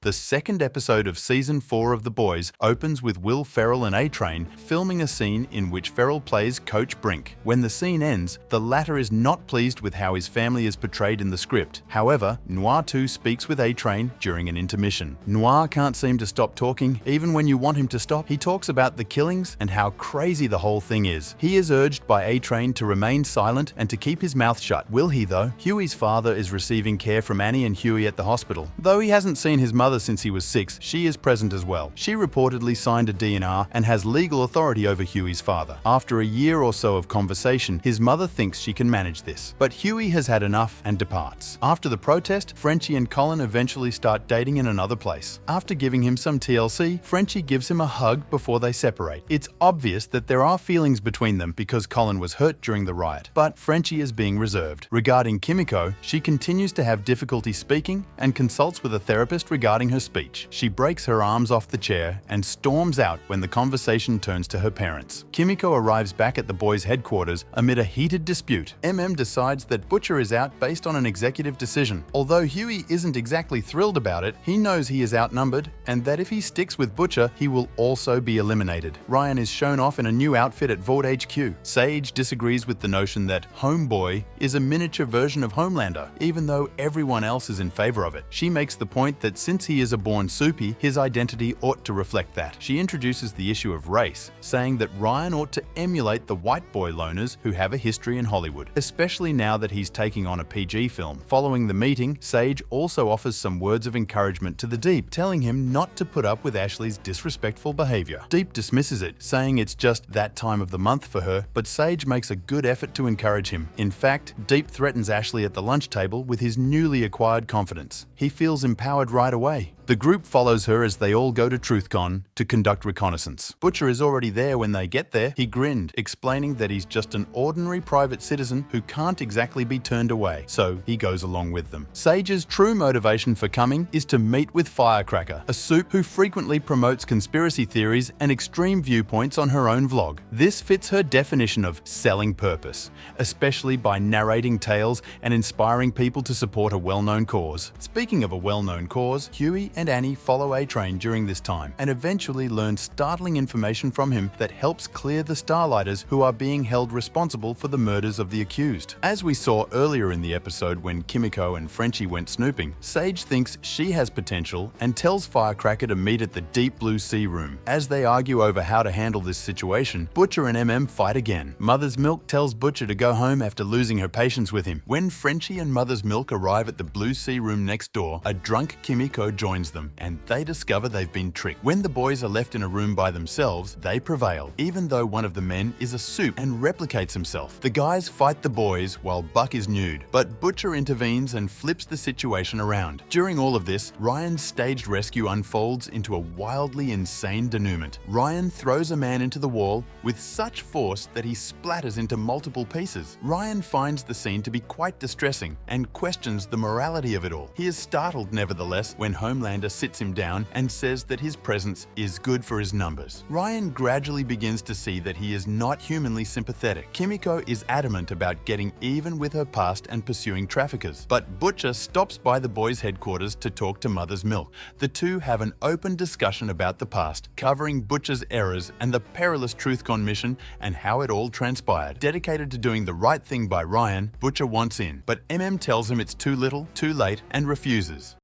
The second episode of Season 4 of The Boys opens with Will Ferrell and A-Train filming a scene in which Ferrell plays Coach Brink. When the scene ends, the latter is not pleased with how his family is portrayed in the script. However, Noir too speaks with A-Train during an intermission. Noir can't seem to stop talking. Even when you want him to stop, he talks about the killings and how crazy the whole thing is. He is urged by A-Train to remain silent and to keep his mouth shut. Will he though? Huey's father is receiving care from Annie and Huey at the hospital. Though he hasn't seen his mother since he was 6, she is present as well. She reportedly signed a DNR and has legal authority over Huey's father. After a year or so of conversation, his mother thinks she can manage this. But Huey has had enough and departs. After the protest, Frenchie and Colin eventually start dating in another place. After giving him some TLC, Frenchie gives him a hug before they separate. It's obvious that there are feelings between them because Colin was hurt during the riot, but Frenchie is being reserved. Regarding Kimiko, she continues to have difficulty speaking and consults with a therapist regarding her speech. She breaks her arms off the chair and storms out when the conversation turns to her parents. Kimiko arrives back at the boys' headquarters amid a heated dispute. MM decides that Butcher is out based on an executive decision. Although Huey isn't exactly thrilled about it, he knows he is outnumbered and that if he sticks with Butcher, he will also be eliminated. Ryan is shown off in a new outfit at Vought HQ. Sage disagrees with the notion that Homeboy is a miniature version of Homelander, even though everyone else is in favor of it. She makes the point that since he is a born Soupy, his identity ought to reflect that. She introduces the issue of race, saying that Ryan ought to emulate the white boy loners who have a history in Hollywood, especially now that he's taking on a PG film. Following the meeting, Sage also offers some words of encouragement to the Deep, telling him not to put up with Ashley's disrespectful behavior. Deep dismisses it, saying it's just that time of the month for her, but Sage makes a good effort to encourage him. In fact, Deep threatens Ashley at the lunch table with his newly acquired confidence. He feels empowered right away. The group follows her as they all go to TruthCon to conduct reconnaissance. Butcher is already there when they get there. He grinned, explaining that he's just an ordinary private citizen who can't exactly be turned away, so he goes along with them. Sage's true motivation for coming is to meet with Firecracker, a soup who frequently promotes conspiracy theories and extreme viewpoints on her own vlog. This fits her definition of selling purpose, especially by narrating tales and inspiring people to support a well-known cause. Speaking of a well-known cause, Huey and Annie follow A-Train during this time and eventually learn startling information from him that helps clear the Starlighters who are being held responsible for the murders of the accused. As we saw earlier in the episode when Kimiko and Frenchie went snooping, Sage thinks she has potential and tells Firecracker to meet at the Deep Blue Sea room. As they argue over how to handle this situation, Butcher and MM fight again. Mother's Milk tells Butcher to go home after losing her patience with him. When Frenchie and Mother's Milk arrive at the Blue Sea room next door, a drunk Kimiko joins them, and they discover they've been tricked. When the boys are left in a room by themselves, they prevail, even though one of the men is a soup and replicates himself. The guys fight the boys while Buck is nude, but Butcher intervenes and flips the situation around. During all of this, Ryan's staged rescue unfolds into a wildly insane denouement. Ryan throws a man into the wall with such force that he splatters into multiple pieces. Ryan finds the scene to be quite distressing and questions the morality of it all. He is startled, nevertheless, when Homelander sits him down and says that his presence is good for his numbers. Ryan gradually begins to see that he is not humanly sympathetic. Kimiko is adamant about getting even with her past and pursuing traffickers, but Butcher stops by the boys' headquarters to talk to Mother's Milk. The two have an open discussion about the past, covering Butcher's errors and the perilous TruthCon mission and how it all transpired. Dedicated to doing the right thing by Ryan, Butcher wants in, but MM tells him it's too little, too late, and refuses.